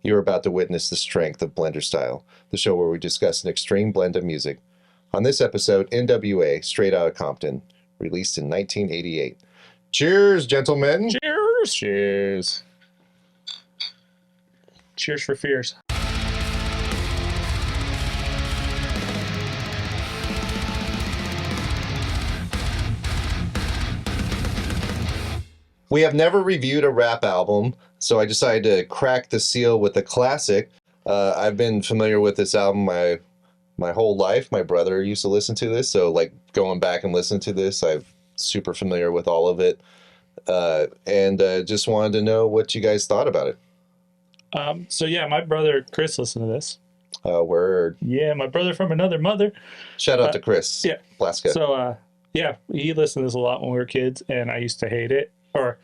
You're about to witness the strength of Blenderstyle, the show where we discuss an extreme blend of music. On this episode, NWA, Straight Outta Compton, released in 1988. Cheers, gentlemen! Cheers! Cheers. Cheers for fears. We have never reviewed a rap album, so I decided to crack the seal with a classic. I've been familiar with this album my whole life. My brother used to listen to this, so like going back and listening to this, I'm super familiar with all of it. And just wanted to know what you guys thought about it. So yeah, my brother Chris listened to this. Word. Yeah, my brother from another mother. Shout out to Chris. Yeah. Blaska. So yeah, he listened to this a lot when we were kids, and I used to hate it. Or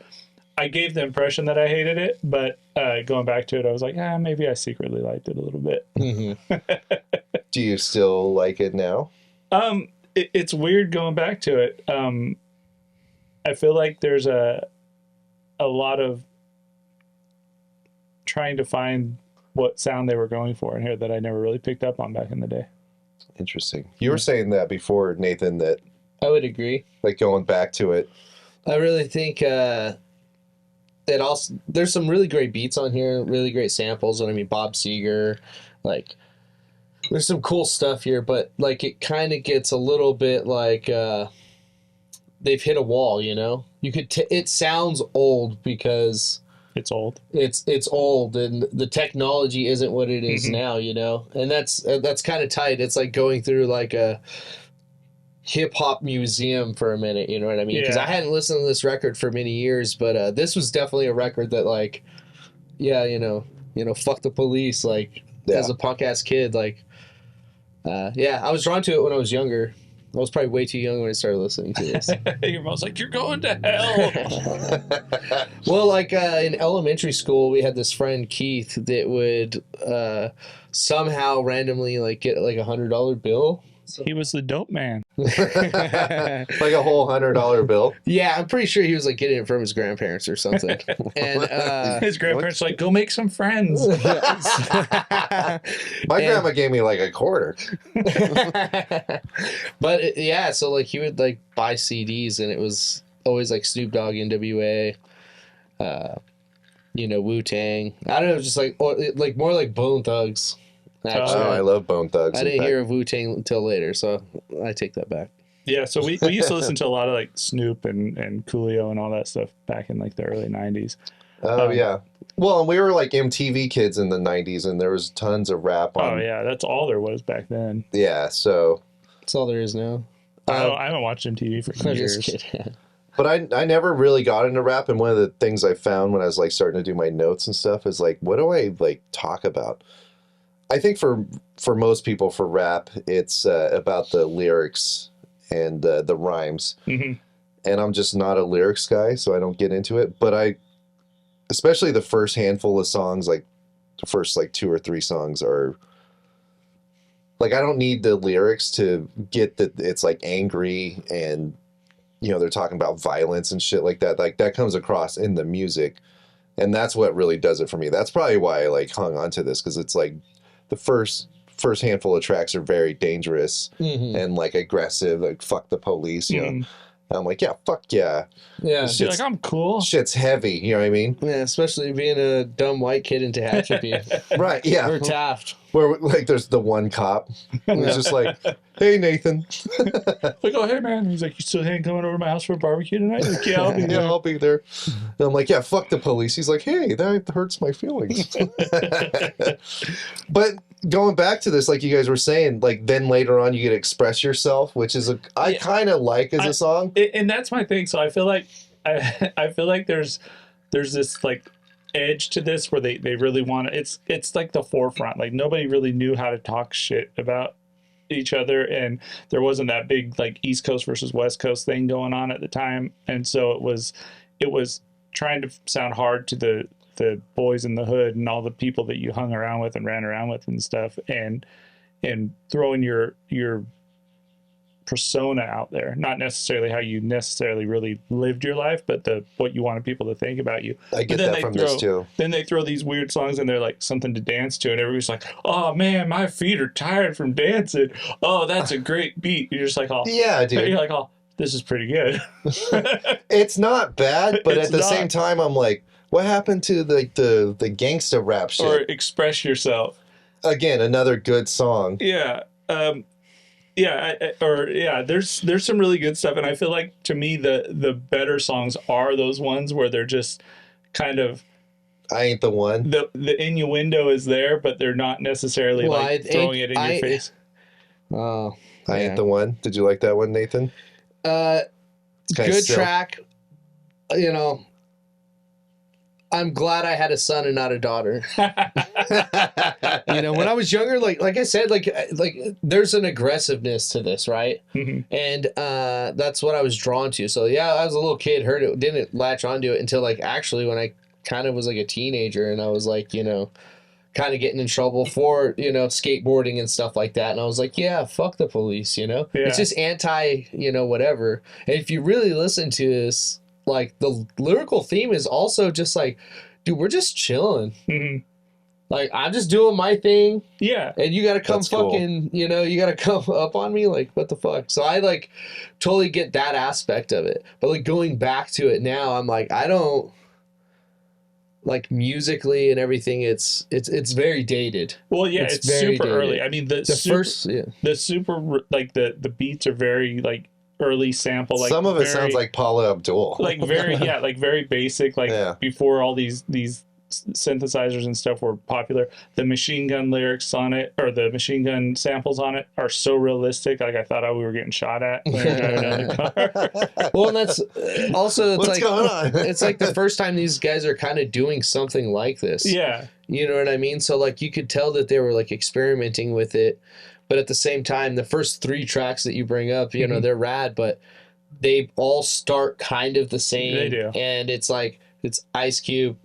I gave the impression that I hated it, but going back to it, I was like, maybe I secretly liked it a little bit. Mm-hmm. Do you still like it now? It's weird going back to it. I feel like there's a lot of trying to find what sound they were going for in here that I never really picked up on back in the day. Interesting. You were saying that before, Nathan, that I would agree. Like going back to it. I really think it also, there's some really great beats on here, really great samples. And I mean, Bob Seger, like, there's some cool stuff here, but like it kind of gets a little bit like they've hit a wall, you know? You could it sounds old because it's old. It's old, and the technology isn't what it is now, you know? And that's kind of tight. It's like going through like a hip-hop museum for a minute, you know what I mean? Because I hadn't listened to this record for many years, but this was definitely a record that, like, you know, fuck the police, like, as a punk-ass kid, like, I was drawn to it when I was younger. I was probably way too young when I started listening to this. Your mom's like, you're going to hell. Well, like, in elementary school, we had this friend, Keith, that would somehow randomly, like, get, like, $100 bill. So. He was the dope man. Like a whole $100 bill. Yeah, I'm pretty sure he was like getting it from his grandparents or something. And his grandparents were like, go make some friends. My grandma gave me like a quarter. But so like he would like buy CDs, and it was always like Snoop Dogg, NWA, Wu-Tang. I don't know, just like more like Bone Thugs. Actually, I love Bone Thugs. I didn't hear of Wu-Tang until later, so I take that back. Yeah, so we used to listen to a lot of like Snoop and Coolio and all that stuff back in like the early 90s. Oh, yeah. Well, and we were like MTV kids in the 90s, and there was tons of rap on. Oh, yeah, that's all there was back then. Yeah, so. That's all there is now. I haven't watched MTV for years. Just kidding. But I never really got into rap, and one of the things I found when I was like starting to do my notes and stuff is like, what do I like talk about? I think for most people, for rap, it's about the lyrics and the rhymes. Mm-hmm. And I'm just not a lyrics guy, so I don't get into it. But especially the first handful of songs, like the first like 2 or 3 songs are, like, I don't need the lyrics to get that it's like angry and, they're talking about violence and shit like that. Like that comes across in the music. And that's what really does it for me. That's probably why I like hung on to this, because it's like, the first handful of tracks are very dangerous and like aggressive, like fuck the police, you know. And I'm like, yeah, fuck yeah. Yeah. You're like, I'm cool. Shit's heavy, you know what I mean? Yeah, especially being a dumb white kid in Tehachapi. Right, yeah. Or Taft. Where like there's the one cop who's just like, hey Nathan. Like, oh hey man. He's like, you still coming over to my house for a barbecue tonight? Like, yeah, I'll be there. Yeah, I'll be there. And I'm like, yeah, fuck the police. He's like, hey, that hurts my feelings. But going back to this, like you guys were saying, like then later on you get to express yourself, which is I kind of like as a song. And that's my thing. So I feel like I feel like there's this like edge to this where they really want to, it's like the forefront. Like nobody really knew how to talk shit about each other, and there wasn't that big like East Coast versus West Coast thing going on at the time, and so it was trying to sound hard to the boys in the hood and all the people that you hung around with and ran around with and stuff, and throwing your persona out there, not necessarily how you necessarily really lived your life, but what you wanted people to think about you. I get that from this too. Then they throw these weird songs and they're like something to dance to, and everybody's like, "Oh man, my feet are tired from dancing. Oh, that's a great beat." You're just like, "Oh, yeah, dude." You're like, "Oh, this is pretty good." It's not bad, but It's at the not. same time, I'm like, what happened to the gangsta rap shit? Or Express Yourself. Again, another good song. Yeah. There's some really good stuff, and I feel like to me the better songs are those ones where they're just kind of I Ain't the One. The innuendo is there, but they're not necessarily throwing it in your face. Oh, I Ain't the One. Did you like that one, Nathan? Good track. You know, I'm glad I had a son and not a daughter. You know, when I was younger, like I said, like there's an aggressiveness to this, right? Mm-hmm. And that's what I was drawn to. So yeah, I was a little kid, heard it, didn't latch onto it until like actually when I kind of was like a teenager, and I was like, you know, kind of getting in trouble for, you know, skateboarding and stuff like that. And I was like, yeah, fuck the police, you know? Yeah. It's just anti, you know, whatever. And if you really listen to this, like the lyrical theme is also just like, dude, we're just chilling. Mm-hmm. Like, I'm just doing my thing. Yeah. And you got to come That's fucking, you know, you got to come up on me. Like, what the fuck? So I like totally get that aspect of it. But like going back to it now, I'm like, I don't like musically and everything. It's very dated. Well, yeah, it's super dated. early. I mean, the super like the beats are very like early sample. Like some of it sounds like Paula Abdul. Like very like very basic. Like before all these synthesizers and stuff were popular, the Machine Gun lyrics on it, or the Machine Gun samples on it, are so realistic. Like I thought we were getting shot at when we were driving down the car. Well, and that's also it's what's like going on? It's like the first time these guys are kind of doing something like this. Yeah, you know what I mean. So like you could tell that they were like experimenting with it, but at the same time, the first 3 tracks that you bring up, you know, they're rad, but they all start kind of the same. They do, and it's like it's Ice Cube,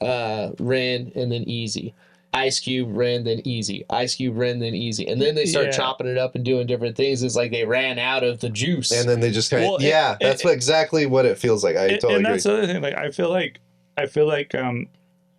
Wren, and then Eazy. Ice Cube, Wren, then Eazy. Ice Cube, Wren, then Eazy. And then they start chopping it up and doing different things. It's like they ran out of the juice. And then they just kind of, that's exactly what it feels like. I totally agree. And that's the other thing. Like I feel like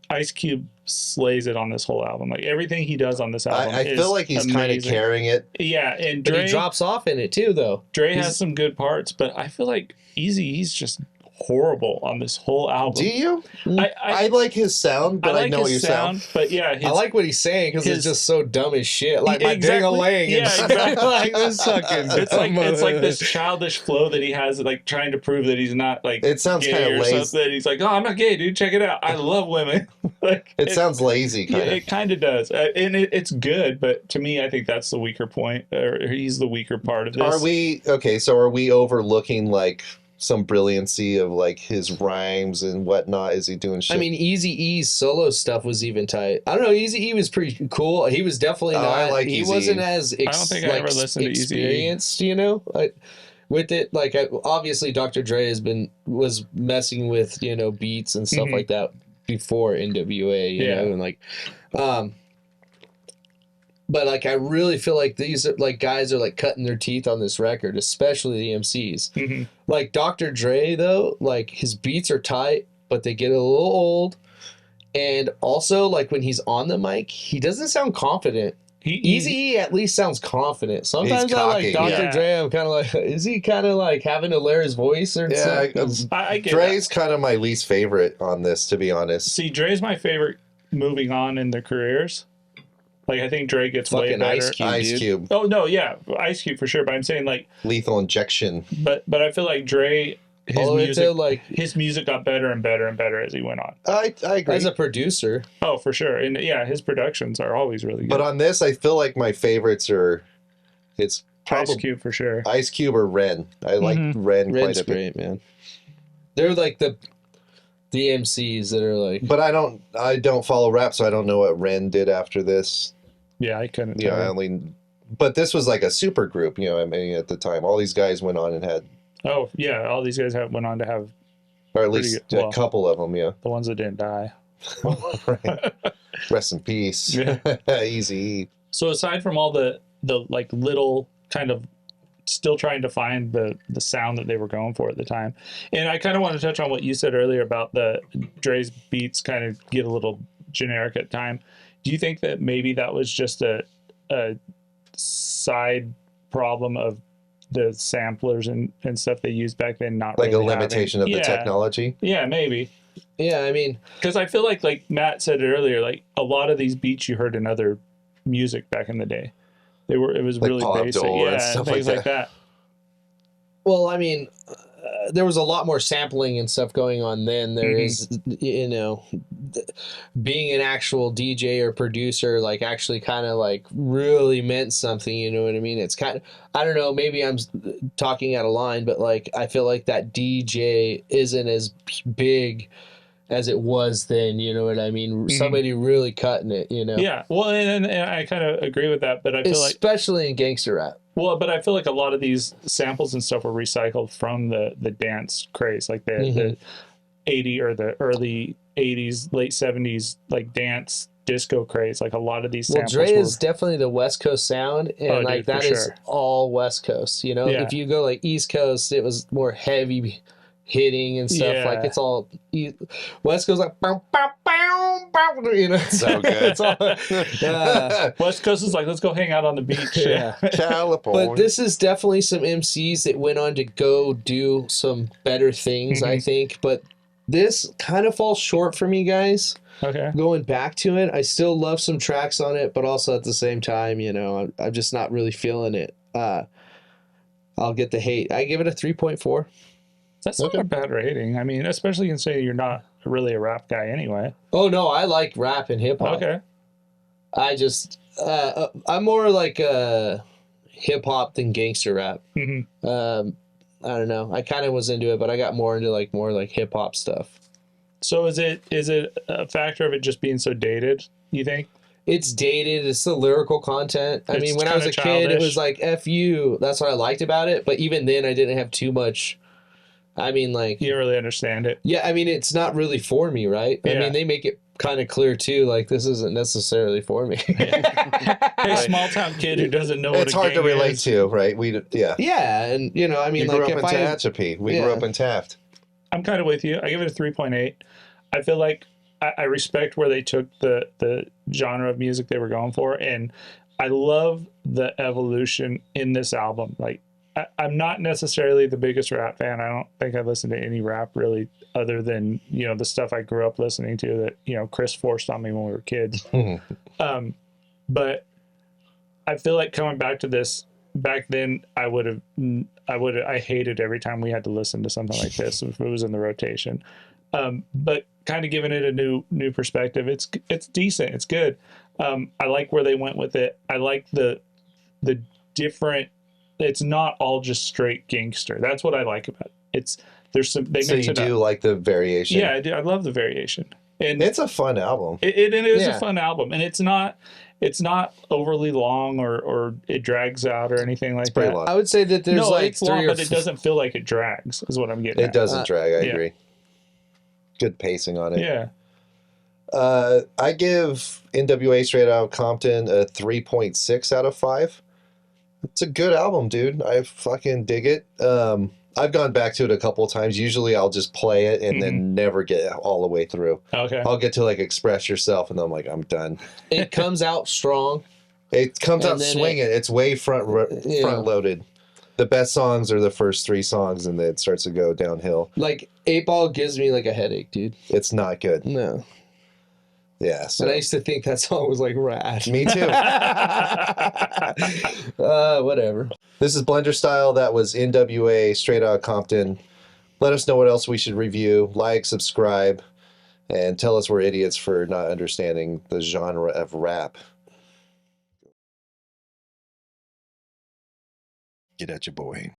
Ice Cube slays it on this whole album. Like everything he does on this album, I feel like he's kind of carrying it. Yeah, and Dre, but he drops off in it too, though. Dre has some good parts, but I feel like he's just horrible on this whole album. Do you? I like his sound, but I know what you're saying. But yeah, I like what he's saying because it's just so dumb as shit. Like my ding-a-ling. Yeah, exactly. Like this fucking. It's like this childish flow that he has, like trying to prove that he's not like. It sounds kind of lazy. He's like, oh, I'm not gay, dude. Check it out. I love women. Like it sounds lazy. Yeah, it kind of does, and it's good. But to me, I think that's the weaker point, or he's the weaker part of this. Are we okay? So are we overlooking like some brilliancy of like his rhymes and whatnot? Is he doing shit? I mean, Eazy-E's solo stuff was even tight. I don't know. Eazy-E was pretty cool. He was definitely not. I like he Eazy. Wasn't as I don't think I ever listened to experienced, you know, with it. Like obviously, Dr. Dre was messing with, you know, beats and stuff like that before NWA, you know, and like, but like I really feel like these like guys are like cutting their teeth on this record, especially the MCs. Mm-hmm. Like Dr. Dre though, like his beats are tight, but they get a little old. And also like when he's on the mic, he doesn't sound confident. Eazy at least sounds confident. Sometimes I like Dr. Dre. I'm kind of like, is he kind of like having to layer his voice or something? I get Dre's kind of my least favorite on this, to be honest. See, Dre's my favorite moving on in their careers. Like I think Dre gets way better. Ice Cube. Oh no, yeah, Ice Cube for sure. But I'm saying like Lethal Injection. But I feel like Dre, his music got better and better and better as he went on. I agree. As a producer. Oh, for sure. And yeah, his productions are always really good. But on this, I feel like my favorites it's probably Ice Cube for sure. Ice Cube or Wren. I like Wren quite a bit. Great, man. They're like the MCs that are like. But I don't follow rap, so I don't know what Wren did after this. Yeah, I couldn't. Yeah, but this was like a super group, you know. I mean, at the time, all these guys went on and had. Oh yeah, all these guys went on to have. Or at least a couple of them, yeah. The ones that didn't die. Right. Rest in peace. Yeah. Eazy. So aside from all the like little kind of still trying to find the sound that they were going for at the time. And I kind of want to touch on what you said earlier about the Dre's beats kind of get a little generic at time. Do you think that maybe that was just a side problem of the samplers and stuff they used back then, not Like really a limitation having, of the technology? Yeah, maybe. Yeah, I mean, because I feel like Matt said it earlier, like a lot of these beats you heard in other music back in the day, it was Like really Paul basic, Abdul and yeah, stuff things like like that. well, I mean, there was a lot more sampling and stuff going on then. There is, you know, being an actual DJ or producer, like actually kind of like really meant something. You know what I mean? It's kind of, I don't know, maybe I'm talking out of line, but like I feel like that DJ isn't as big as it was then. You know what I mean? Somebody really cutting it. You know? Yeah. Well, and I kind of agree with that, but I feel like especially in gangster rap. well, but I feel like a lot of these samples and stuff were recycled from the dance craze, like the 80 or the early 80s, late 70s, like dance disco craze. Like a lot of these samples Dre is definitely the West Coast sound, and like dude, that is all West Coast. You know, if you go like East Coast, it was more heavy hitting and stuff. Like it's all West Coast, like bow, bow, bow, bow, you know. So good. It's all, West Coast is like, let's go hang out on the beach. yeah. California. But this is definitely some MCs that went on to go do some better things, I think. But this kind of falls short for me, guys. Okay. Going back to it, I still love some tracks on it, but also at the same time, you know, I'm just not really feeling it. I'll get the hate. I give it a 3.4. That's not a bad rating. I mean, especially considering you're not really a rap guy anyway. Oh no, I like rap and hip hop. Okay. I just I'm more like hip hop than gangster rap. I don't know. I kind of was into it, but I got more into like more like hip hop stuff. So is it a factor of it just being so dated, you think? It's dated. It's the lyrical content. I mean, when I was a childish. kid, it was like F you. That's what I liked about it. But even then, I didn't have too much. I mean, like... You don't really understand it. Yeah, I mean, it's not really for me, right? Yeah. I mean, they make it kind of clear, too, like, this isn't necessarily for me. Hey, small-town kid who doesn't know what it's hard to relate to, right? Yeah, and, you know, I mean, you like, grew up if in Tehachapi. We grew up in Taft. I'm kind of with you. I give it a 3.8. I feel like I respect where they took the genre of music they were going for, and I love the evolution in this album. Like, I'm not necessarily the biggest rap fan. I don't think I listen to any rap really other than, you know, the stuff I grew up listening to that, you know, Chris forced on me when we were kids. But I feel like coming back to this, back then I hated every time we had to listen to something like this if it was in the rotation. But kind of giving it a new perspective. It's decent. It's good. I like where they went with it. I like the different. It's not all just straight gangster. That's what I like about it. There's some. So you do like the variation? Yeah, I do. I love the variation, and it's a fun album. It is a fun album, and it's not overly long or it drags out or anything like that. Long. I would say that there's like it's long, but it doesn't feel like it drags. Is what I'm getting. It doesn't drag. I agree. Good pacing on it. Yeah. I give NWA Straight Outta Compton a 3.6 out of 5. It's a good album, dude. I fucking dig it. I've gone back to it a couple of times. Usually I'll just play it and then never get all the way through. Okay. I'll get to like Express Yourself and then I'm like, I'm done. It comes out strong. It comes out swinging. It's way front loaded. The best songs are the first 3 songs and then it starts to go downhill. Like 8 Ball gives me like a headache, dude. It's not good. No. Yeah. So. And I used to think that song was like rad. Me too. Whatever. This is Blenderstyle. That was NWA Straight Outta Compton. Let us know what else we should review. Like, subscribe, and tell us we're idiots for not understanding the genre of rap. Get at your boy.